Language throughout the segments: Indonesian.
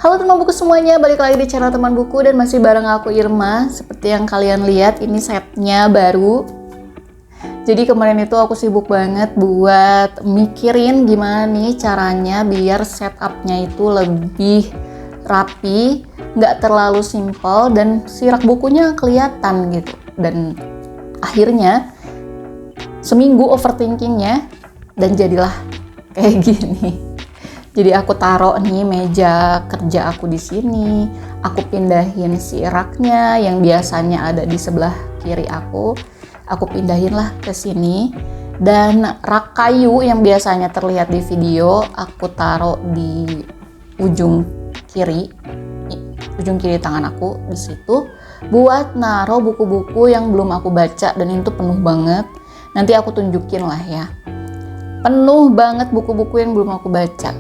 Halo teman buku semuanya, balik lagi di channel teman buku dan masih bareng aku Irma. Seperti yang kalian lihat, ini setnya baru. Jadi kemarin itu aku sibuk banget buat mikirin gimana nih caranya biar setupnya itu lebih rapi, nggak terlalu simple dan si rak bukunya kelihatan gitu. Dan akhirnya seminggu overthinkingnya dan jadilah kayak gini. Jadi aku taruh nih meja kerja aku di sini, aku pindahin si raknya yang biasanya ada di sebelah kiri aku pindahin lah ke sini. Dan rak kayu yang biasanya terlihat di video, aku taruh di ujung kiri tangan aku di situ buat naruh buku-buku yang belum aku baca dan itu penuh banget. Nanti aku tunjukin lah ya. Penuh banget buku-buku yang belum aku baca.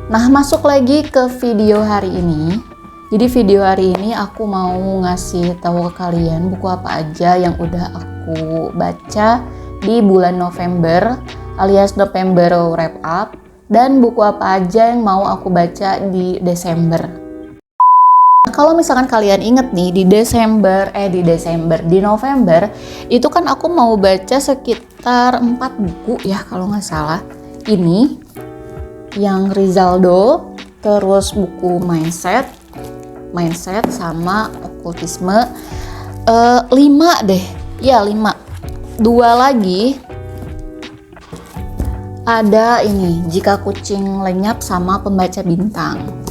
Nah, masuk lagi ke video hari ini. Jadi video hari ini aku mau ngasih tahu ke kalian buku apa aja yang udah aku baca di bulan November alias November wrap up dan buku apa aja yang mau aku baca di Desember. Nah, kalau misalkan kalian inget nih di November itu kan aku mau baca sekitar 4 buku ya kalau nggak salah. Ini yang Rizaldo, terus buku mindset sama okultisme, 5 deh, ya 5. 2 lagi ada ini Jika Kucing Lenyap sama Pembaca Bintang.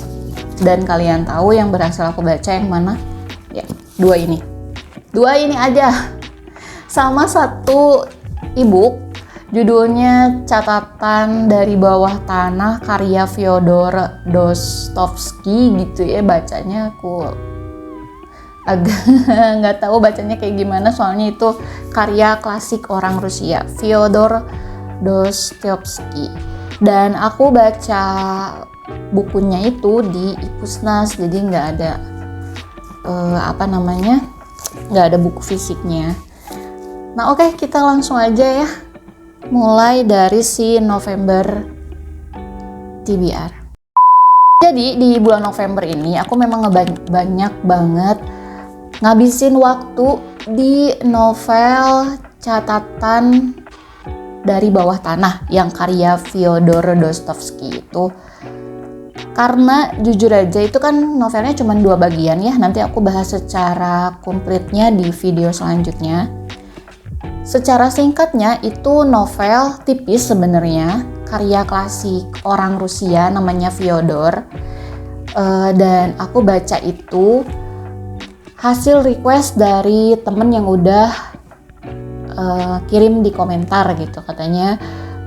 Dan kalian tahu yang berhasil aku baca yang mana? Ya, 2 ini aja. Sama satu ebook. Judulnya Catatan dari Bawah Tanah karya Fyodor Dostoevsky gitu ya, bacanya aku agak nggak tahu bacanya kayak gimana soalnya itu karya klasik orang Rusia, Fyodor Dostoevsky. Dan aku baca bukunya itu di Ipusnas, jadi nggak ada nggak ada buku fisiknya. Nah oke, kita langsung aja ya. Mulai dari si November TBR. Jadi di bulan November ini aku memang banyak banget ngabisin waktu di novel Catatan dari Bawah Tanah yang karya Fyodor Dostoevsky itu. Karena jujur aja itu kan novelnya cuma 2 bagian ya. Nanti aku bahas secara komplitnya di video selanjutnya. Secara singkatnya itu novel tipis sebenarnya, karya klasik orang Rusia namanya Fyodor. Dan aku baca itu hasil request dari temen yang udah kirim di komentar gitu. Katanya,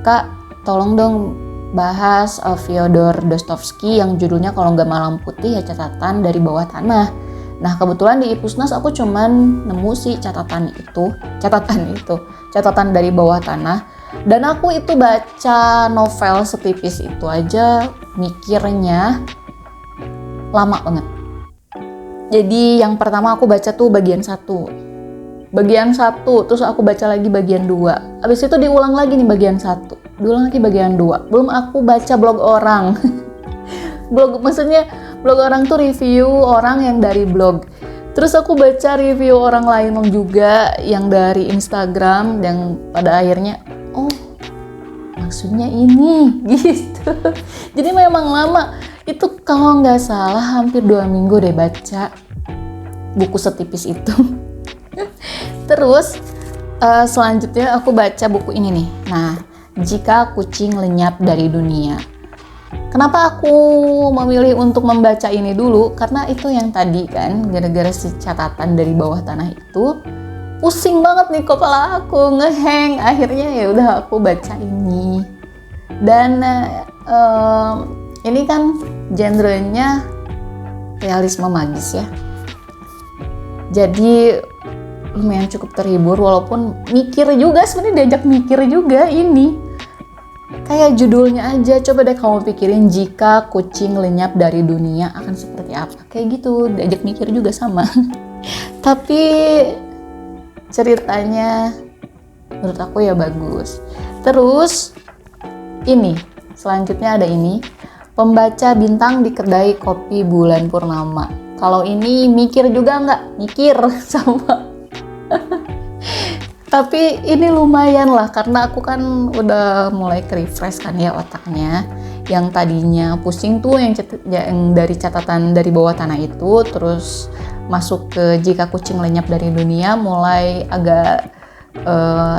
"Kak, tolong dong bahas Fyodor Dostoevsky yang judulnya kalau nggak Malam Putih ya Catatan dari Bawah Tanah." Nah kebetulan di Ipusnas aku cuman nemu sih catatan dari Bawah Tanah. Dan aku itu baca novel setipis itu aja mikirnya lama banget. Jadi yang pertama aku baca tuh bagian 1, terus aku baca lagi bagian 2. Habis itu diulang lagi nih bagian 1, diulang lagi bagian 2. Belum aku baca blog orang. Blog orang tuh review orang yang dari blog. Terus aku baca review orang lain juga yang dari Instagram yang pada akhirnya, oh maksudnya ini gitu. Jadi memang lama. Itu kalau nggak salah hampir 2 minggu deh baca buku setipis itu. Terus selanjutnya aku baca buku ini nih. Nah, Jika Kucing Lenyap dari Dunia. Kenapa aku memilih untuk membaca ini dulu? Karena itu yang tadi kan, gara-gara si Catatan dari Bawah Tanah itu pusing banget nih kepala aku, ngeheng. Akhirnya ya udah aku baca ini. Dan ini kan genrenya realisme magis ya. Jadi lumayan cukup terhibur walaupun mikir juga, sebenarnya diajak mikir juga ini. Kayak judulnya aja, coba deh kamu pikirin jika kucing lenyap dari dunia akan seperti apa. Kayak gitu, diajak mikir juga sama. Tapi ceritanya menurut aku ya bagus. Terus ini, selanjutnya ada ini, Pembaca bintang di kedai kopi bulan purnama. Kalau ini mikir juga nggak? Mikir sama. Tapi ini lumayan lah, karena aku kan udah mulai ke-refresh kan ya otaknya. Yang tadinya pusing tuh yang dari catatan dari bawah tanah itu, terus masuk ke jika kucing lenyap dari dunia, mulai agak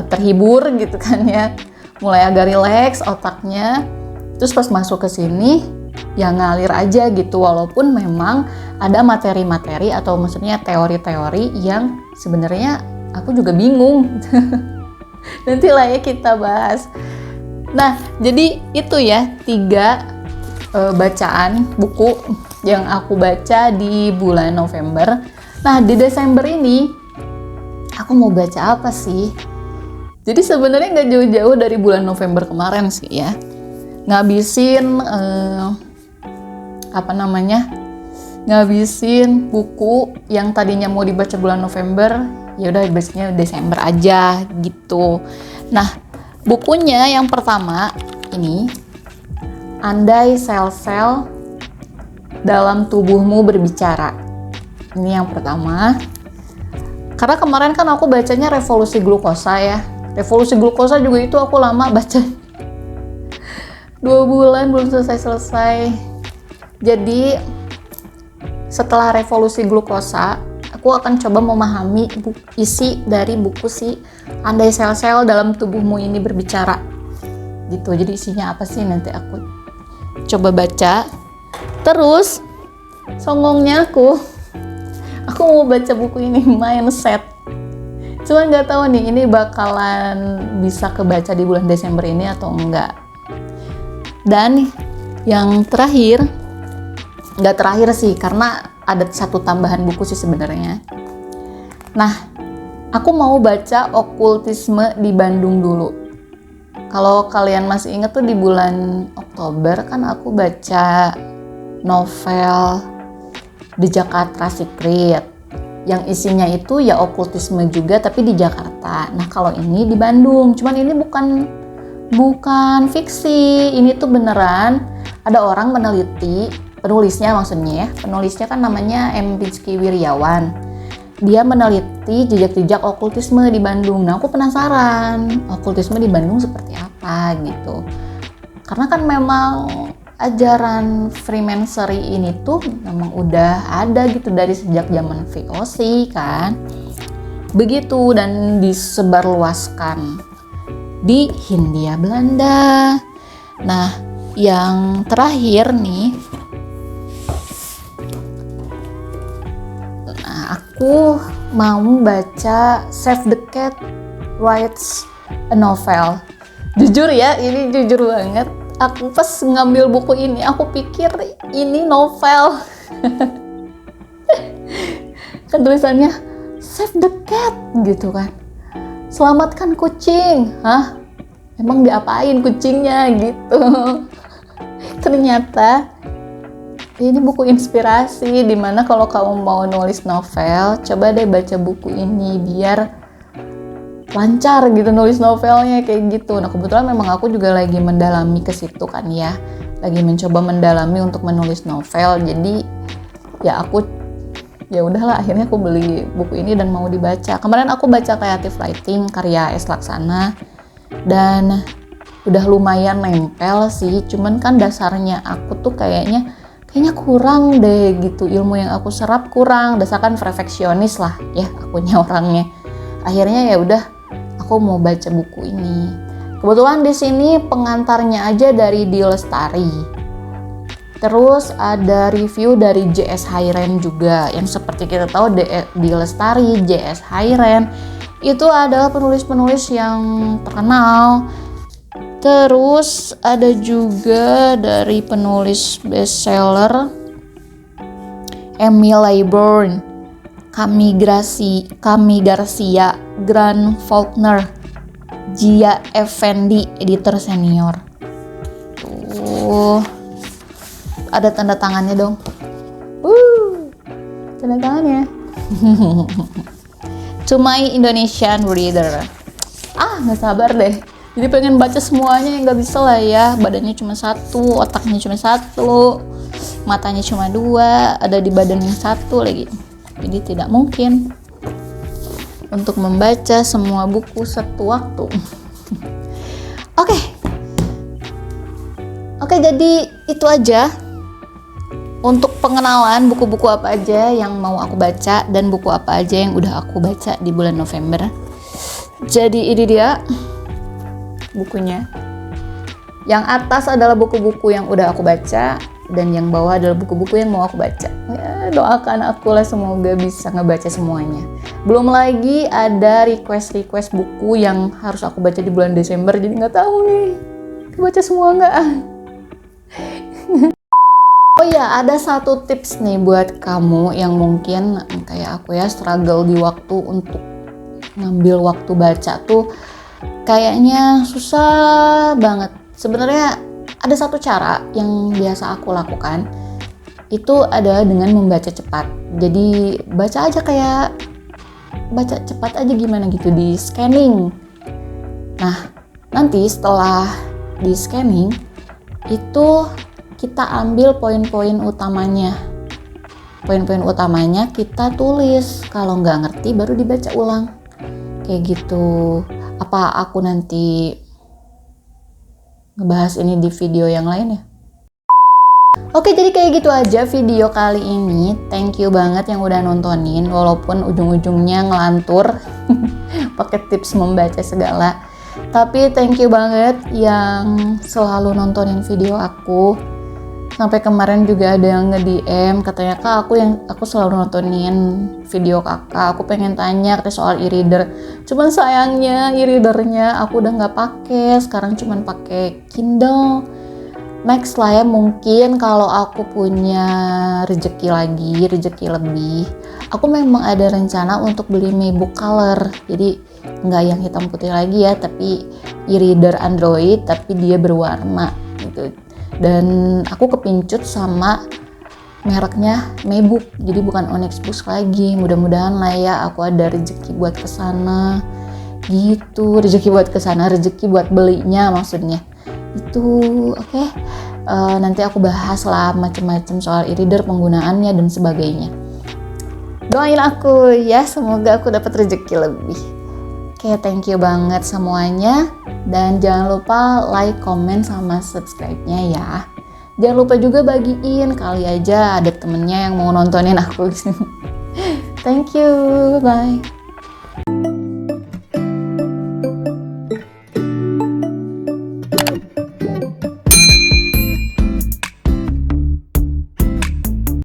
terhibur gitu kan ya. Mulai agak rileks otaknya. Terus pas masuk ke sini ya ngalir aja gitu, walaupun memang ada materi-materi atau maksudnya teori-teori yang sebenarnya aku juga bingung. Nanti lah ya kita bahas. Nah, jadi itu ya 3 bacaan buku yang aku baca di bulan November. Nah, di Desember ini aku mau baca apa sih? Jadi sebenarnya nggak jauh-jauh dari bulan November kemarin sih ya. Ngabisin ngabisin buku yang tadinya mau dibaca bulan November, ya udah biasanya Desember aja gitu. Nah, bukunya yang pertama ini, Andai Sel-Sel Dalam Tubuhmu Berbicara. Ini yang pertama. Karena kemarin kan aku bacanya Revolusi Glukosa ya. Revolusi Glukosa juga itu aku lama baca. 2 bulan belum selesai. Jadi setelah Revolusi Glukosa, aku akan coba memahami isi dari buku si Andai Sel-Sel Dalam Tubuhmu Ini Berbicara gitu. Jadi isinya apa sih, nanti aku coba baca. Terus songongnya aku mau baca buku ini, Mindset. Cuman nggak tahu nih ini bakalan bisa kebaca di bulan Desember ini atau enggak. Dan yang terakhir, nggak terakhir sih, karena ada 1 tambahan buku sih sebenarnya. Nah, aku mau baca Okultisme di Bandung dulu. Kalau kalian masih ingat tuh di bulan Oktober kan aku baca novel The Jakarta Secret yang isinya itu ya okultisme juga tapi di Jakarta. Nah, kalau ini di Bandung. Cuman ini bukan fiksi. Ini tuh beneran ada orang meneliti, penulisnya maksudnya ya. Penulisnya kan namanya M. Rizky Wiryawan. Dia meneliti jejak-jejak okultisme di Bandung. Nah, aku penasaran okultisme di Bandung seperti apa gitu. Karena kan memang ajaran Freemasonry ini tuh memang udah ada gitu dari sejak zaman VOC kan. Begitu, dan disebarluaskan di Hindia Belanda. Nah, yang terakhir nih, aku mau baca Save the Cat Writes a Novel. Jujur ya, ini jujur banget. Aku pas ngambil buku ini, aku pikir ini novel. Kan tulisannya Save the Cat gitu kan. Selamatkan kucing. Hah? Emang diapain kucingnya gitu. Ternyata ini buku inspirasi, dimana kalau kamu mau nulis novel, coba deh baca buku ini biar lancar gitu nulis novelnya kayak gitu. Nah, kebetulan memang aku juga lagi mendalami ke situ kan ya. Lagi mencoba mendalami untuk menulis novel. Jadi ya udahlah, akhirnya aku beli buku ini dan mau dibaca. Kemarin aku baca Creative Writing karya S. Laksana dan udah lumayan nempel sih. Cuman kan dasarnya aku tuh kayaknya kurang deh gitu. Ilmu yang aku serap kurang. Dasarkan perfeksionis lah ya akunya orangnya. Akhirnya ya udah, aku mau baca buku ini. Kebetulan di sini pengantarnya aja dari Di Lestari. Terus ada review dari J.S. Hairen juga, yang seperti kita tahu Di Lestari, J.S. Hairen itu adalah penulis-penulis yang terkenal. Terus ada juga dari penulis bestseller Emil Laybourne, Kami Garcia, Grant Faulkner, Jia Effendi, editor senior. Tuh, ada tanda tangannya dong. Tanda tangannya. To my Indonesian reader. Nggak sabar deh. Jadi pengen baca semuanya yang nggak bisa lah ya. Badannya cuma satu, otaknya cuma satu, matanya cuma dua, ada di badan yang satu lagi. Jadi tidak mungkin untuk membaca semua buku satu waktu. Oke, jadi itu aja untuk pengenalan buku-buku apa aja yang mau aku baca dan buku apa aja yang udah aku baca di bulan November. Jadi ini dia bukunya. Yang atas adalah buku-buku yang udah aku baca dan yang bawah adalah buku-buku yang mau aku baca. Ya, doakan aku lah semoga bisa ngebaca semuanya. Belum lagi ada request buku yang harus aku baca di bulan Desember, jadi nggak tahu nih kebaca semua nggak. Oh ya, ada satu tips nih buat kamu yang mungkin kayak aku ya, struggle di waktu untuk ngambil waktu baca tuh kayaknya susah banget. Sebenarnya ada satu cara yang biasa aku lakukan, itu adalah dengan membaca cepat. Jadi baca aja kayak baca cepat aja gimana gitu, di scanning. Nah, nanti setelah di scanning itu kita ambil poin-poin utamanya. Poin-poin utamanya kita tulis, kalau nggak ngerti baru dibaca ulang. Kayak gitu. Apa aku nanti ngebahas ini di video yang lain ya? Oke, jadi kayak gitu aja video kali ini. Thank you banget yang udah nontonin, walaupun ujung-ujungnya ngelantur pakai tips membaca segala. Tapi thank you banget yang selalu nontonin video aku. Sampai kemarin juga ada yang nge-DM katanya, "Kak, aku selalu nontonin video Kakak. Aku pengen tanya soal e-reader." Cuman sayangnya e-readernya aku udah nggak pakai. Sekarang cuman pakai Kindle. Next lah ya, mungkin kalau aku punya rezeki lebih, aku memang ada rencana untuk beli MacBook Color. Jadi nggak yang hitam putih lagi ya, tapi e-reader Android tapi dia berwarna gitu. Dan aku kepincut sama mereknya MacBook, jadi bukan Onyx Books lagi. Mudah-mudahan lah ya aku ada rezeki buat kesana gitu, rezeki buat belinya maksudnya itu. Oke. Nanti aku bahas lah macam-macam soal e-reader, penggunaannya dan sebagainya. Doain aku ya, semoga aku dapat rezeki lebih. Oke, thank you banget semuanya. Dan jangan lupa like, comment, sama subscribe-nya ya. Jangan lupa juga bagiin, kali aja ada temennya yang mau nontonin aku. Thank you, bye.